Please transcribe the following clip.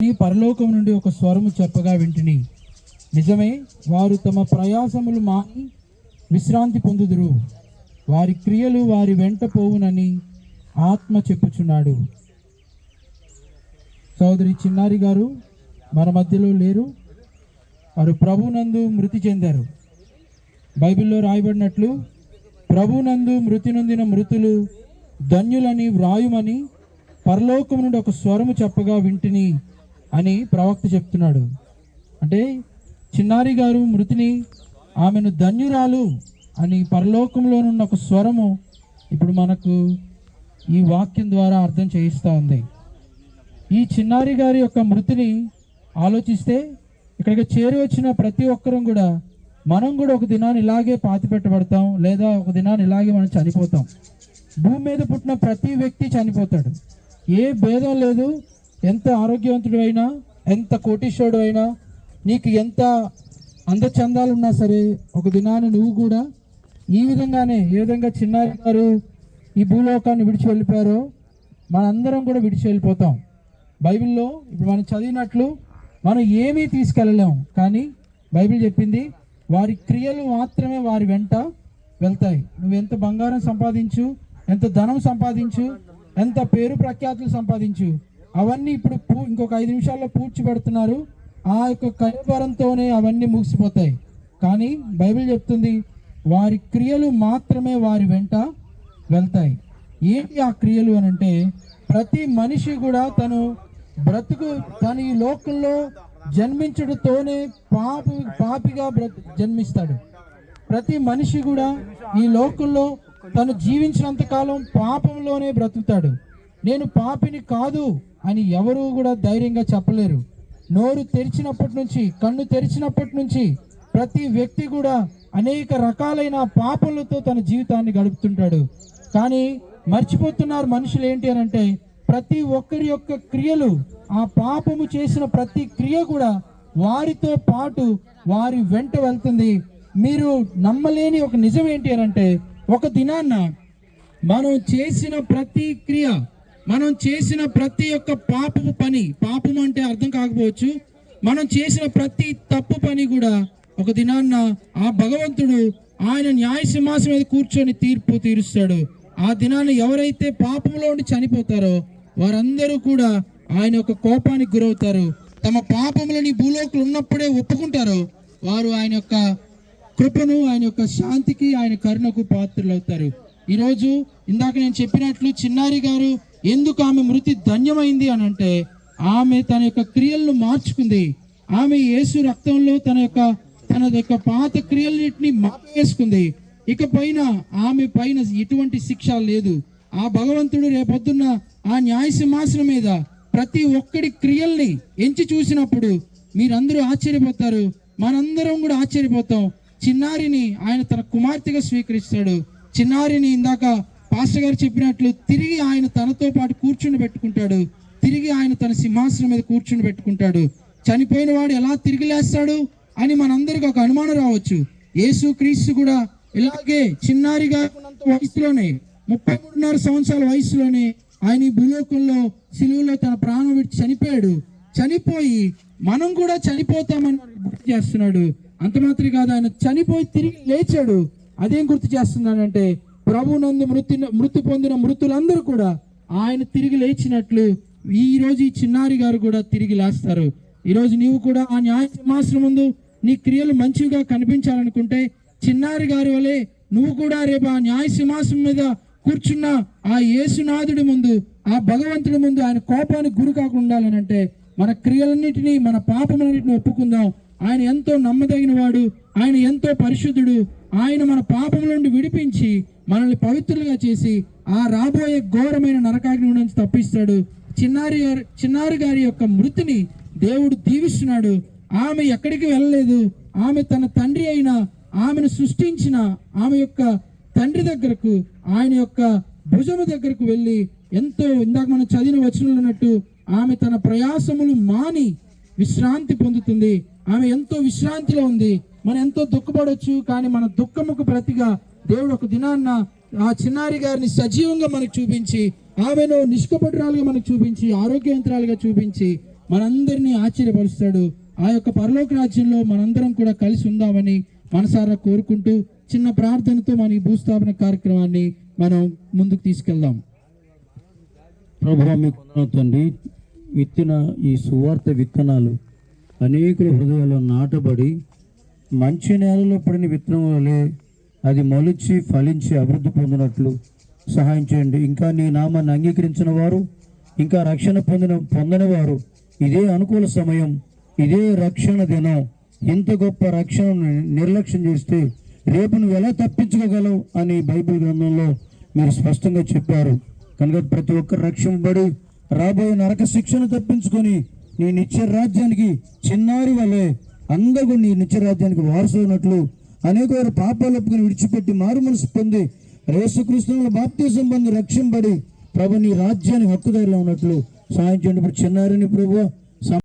పరలోకం నుండి ఒక స్వరము చెప్పగా వింటిని, నిజమే, వారు తమ ప్రయాసములు మాని విశ్రాంతి పొందుదురు, వారి క్రియలు వారి వెంట పోవునని ఆత్మ చెప్పుచున్నాడు. సోదరి చిన్నారి గారు మన మధ్యలో లేరు. వారు ప్రభునందు మృతి చెందారు. బైబిల్లో రాయబడినట్లు ప్రభునందు మృతి నొందిన మృతులు ధన్యులని వ్రాయుమని పరలోకం నుండి ఒక స్వరము చెప్పగా వింటిని అని ప్రవక్త చెప్తున్నాడు. అంటే చిన్నారి గారు మృతిని, ఆమెను ధన్యురాలు అని పరలోకంలోనున్న ఒక స్వరము ఇప్పుడు మనకు ఈ వాక్యం ద్వారా అర్థం చేయిస్తూ ఉంది. ఈ చిన్నారి గారి యొక్క మృతిని ఆలోచిస్తే ఇక్కడికి చేరి వచ్చిన ప్రతి ఒక్కరం కూడా మనం కూడా ఒక దినాన్ని ఇలాగే పాతి పెట్టబడతాం, లేదా ఒక దినాన్ని ఇలాగే మనం చనిపోతాం. భూమి మీద పుట్టిన ప్రతి వ్యక్తి చనిపోతాడు. ఏ భేదం లేదు. ఎంత ఆరోగ్యవంతుడు అయినా, ఎంత కోటీశ్వరుడు అయినా, నీకు ఎంత అందచందాలు ఉన్నా సరే ఒక దినాన్ని నువ్వు కూడా ఈ విధంగానే, ఏ విధంగా చిన్నారి గారు ఈ భూలోకాన్ని విడిచి వెళ్ళిపోయారో మనందరం కూడా విడిచి వెళ్ళిపోతాం. బైబిల్లో ఇప్పుడు మనం చదివినట్లు మనం ఏమీ తీసుకెళ్ళలేం, కానీ బైబిల్ చెప్పింది వారి క్రియలు మాత్రమే వారి వెంట వెళ్తాయి. నువ్వు ఎంత బంగారం సంపాదించు, ఎంత ధనం సంపాదించు, ఎంత పేరు ప్రఖ్యాతులు సంపాదించు, అవన్నీ ఇప్పుడు ఇంకొక 5 నిమిషాల్లో పూడ్చి పెడుతున్నారు. ఆ యొక్క కనివరంతోనే అవన్నీ ముగిసిపోతాయి. కానీ బైబిల్ చెప్తుంది వారి క్రియలు మాత్రమే వారి వెంట వెళ్తాయి. ఏంటి ఆ క్రియలు అని అంటే, ప్రతి మనిషి కూడా తను ఈ లోకంలో జన్మించడంతోనే పాపిగా జన్మిస్తాడు. ప్రతి మనిషి కూడా ఈ లోకంలో తను జీవించినంత కాలం పాపంలోనే బ్రతుకుతాడు. నేను పాపిని కాదు అని ఎవరు కూడా ధైర్యంగా చెప్పలేరు. నోరు తెరిచినప్పటి నుంచి, కన్ను తెరిచినప్పటి నుంచి ప్రతి వ్యక్తి కూడా అనేక రకాలైన పాపలతో తన జీవితాన్ని గడుపుతుంటాడు. కానీ మర్చిపోతున్నారు మనుషులు ఏంటి అని అంటే, ప్రతి ఒక్కరి యొక్క క్రియలు, ఆ పాపము చేసిన ప్రతి క్రియ కూడా వారితో పాటు వారి వెంట వెళ్తుంది. మీరు నమ్మలేని ఒక నిజం ఏంటి అని అంటే, ఒక దినాన్న మనం చేసిన ప్రతి క్రియ, మనం చేసిన ప్రతి ఒక్క పాపము పని, పాపం అంటే అర్థం కాకపోవచ్చు, మనం చేసిన ప్రతి తప్పు పని కూడా ఒక దినాన్న ఆ భగవంతుడు ఆయన న్యాయ సింహాసనం మీద కూర్చొని తీర్పు తీరుస్తాడు. ఆ దినాన్ని ఎవరైతే పాపంలో ఉండి చనిపోతారో వారందరూ కూడా ఆయన యొక్క కోపానికి గురవుతారు. తమ పాపములని భూలోకులు ఉన్నప్పుడే ఒప్పుకుంటారో వారు ఆయన యొక్క కృపను, ఆయన యొక్క శాంతికి, ఆయన కరుణకు పాత్రలు అవుతారు. ఈరోజు ఇందాక నేను చెప్పినట్లు చిన్నారి గారు ఎందుకు ఆమె మృతి ధన్యమైంది అని అంటే, ఆమె తన యొక్క క్రియలను మార్చుకుంది. ఆమె యేసు రక్తంలో తన యొక్క పాత క్రియలన్నింటినీ మాపేసుకుంది. ఇక పైన ఆమె పైన ఎటువంటి శిక్ష లేదు. ఆ భగవంతుడు రేపొద్దున్న ఆ న్యాయ సింహాసనం మీద ప్రతి ఒక్కడి క్రియల్ని ఎంచి చూసినప్పుడు మీరందరూ ఆశ్చర్యపోతారు, మనందరం కూడా ఆశ్చర్యపోతాం. చిన్నారిని ఆయన తన కుమార్తెగా స్వీకరిస్తాడు. చిన్నారిని ఇందాక పాస్టర్ గారు చెప్పినట్లు తిరిగి ఆయన తనతో పాటు కూర్చుని పెట్టుకుంటాడు. తిరిగి ఆయన తన సింహాసనం మీద కూర్చుని పెట్టుకుంటాడు. చనిపోయిన వాడు ఎలా తిరిగి లేస్తాడు అని మనందరికి ఒక అనుమానం రావచ్చు. యేసు క్రీస్తు కూడా ఇలాగే చిన్నారిగా ఉన్నంత వయసులోనే, 33.5 సంవత్సరాల వయసులోనే ఆయన ఈ భూలోకంలో సిలువలో తన ప్రాణం విడిచి చనిపోయాడు. చనిపోయి మనం కూడా చనిపోతామని గుర్తు చేస్తున్నాడు. అంత మాత్రమే కాదు, ఆయన చనిపోయి తిరిగి లేచాడు. అదేం గుర్తు చేస్తున్నాడంటే, ప్రభునందు మృతి పొందిన మృతులందరూ కూడా ఆయన తిరిగి లేచినట్లు ఈ రోజు ఈ చిన్నారి గారు కూడా తిరిగి లేస్తారు. ఈరోజు నీవు కూడా ఆ న్యాయ సింహాసనం ముందు నీ క్రియలు మంచిగా కనిపించాలనుకుంటే, చిన్నారి గారి వలె నువ్వు కూడా రేపు ఆ న్యాయ సింహాసనం మీద కూర్చున్న ఆ యేసునాథుడి ముందు, ఆ భగవంతుడి ముందు ఆయన కోపానికి గురి కాకుండా ఉండాలనంటే మన క్రియలన్నిటినీ, మన పాపములన్నిటిని ఒప్పుకుందాం. ఆయన ఎంతో నమ్మదగిన వాడు, ఆయన ఎంతో పరిశుద్ధుడు. ఆయన మన పాపముల నుండి విడిపించి మనల్ని పవిత్రులుగా చేసి ఆ రాబోయే ఘోరమైన నరకాగ్ని నుంచి తప్పిస్తాడు. చిన్నారి గారి యొక్క మృతిని దేవుడు దీవిస్తున్నాడు. ఆమె ఎక్కడికి వెళ్ళలేదు. ఆమె తన తండ్రి అయిన, ఆమెను సృష్టించిన ఆమె యొక్క తండ్రి దగ్గరకు, ఆయన యొక్క భుజము దగ్గరకు వెళ్ళి ఎంతో, ఇందాక మనం చదివిన వచనంలో ఉన్నట్టు, ఆమె తన ప్రయాసములు మాని విశ్రాంతి పొందుతుంది. ఆమె ఎంతో విశ్రాంతిలో ఉంది. మనం ఎంతో దుఃఖపడవచ్చు, కానీ మన దుఃఖముకు ప్రతిగా దేవుడు ఒక దినాన్న ఆ చిన్నారి గారిని సజీవంగా మనకు చూపించి, ఆమెను నిష్కపటురాలుగా మనకు చూపించి, ఆరోగ్యవంతురాలుగా చూపించి మనందరినీ ఆశ్చర్యపరుస్తాడు. ఆ యొక్క పరలోక రాజ్యంలో మనందరం కూడా కలిసి ఉందామని మనసారా కోరుకుంటూ చిన్న ప్రార్థనతో మన ఈ భూస్థాపన కార్యక్రమాన్ని మనం ముందుకు తీసుకెళ్దాం. ప్రభువా మీకు తండ్రి, విత్తిన ఈ సువార్త విత్తనాలు అనేకుల హృదయాల్లో నాటబడి మంచి నేలలో పడిన విత్తనం వలె అది మొలిచి ఫలించి అభివృద్ధి పొందినట్లు సహాయం చేయండి. ఇంకా నీ నామాన్ని అంగీకరించిన వారు, ఇంకా రక్షణ పొందని వారు, ఇదే అనుకూల సమయం, ఇదే రక్షణ దినం, ఇంత గొప్ప రక్షణను నిర్లక్ష్యం చేస్తే రేపు నువ్వు ఎలా తప్పించుకోగలవు అని బైబిల్ గ్రంథంలో మీరు స్పష్టంగా చెప్పారు. కనుక ప్రతి ఒక్కరు రక్షింపబడి రాబోయే నరక శిక్షను తప్పించుకొని నీ నిత్య రాజ్యానికి చిన్నారి వలె అందరూ నీ నిత్య రాజ్యానికి వారసున్నట్లు అనేక వారు పాపాలు ఒప్పుకొని విడిచిపెట్టి మారు మనసు పొంది యేసుక్రీస్తుల బాప్తిజం పొంది రక్షింపబడి ప్రభు నీ రాజ్యానికి హక్కుదారులో ఉన్నట్లు సహాయం చేయండి. ఇప్పుడు చిన్నారిని ప్రభు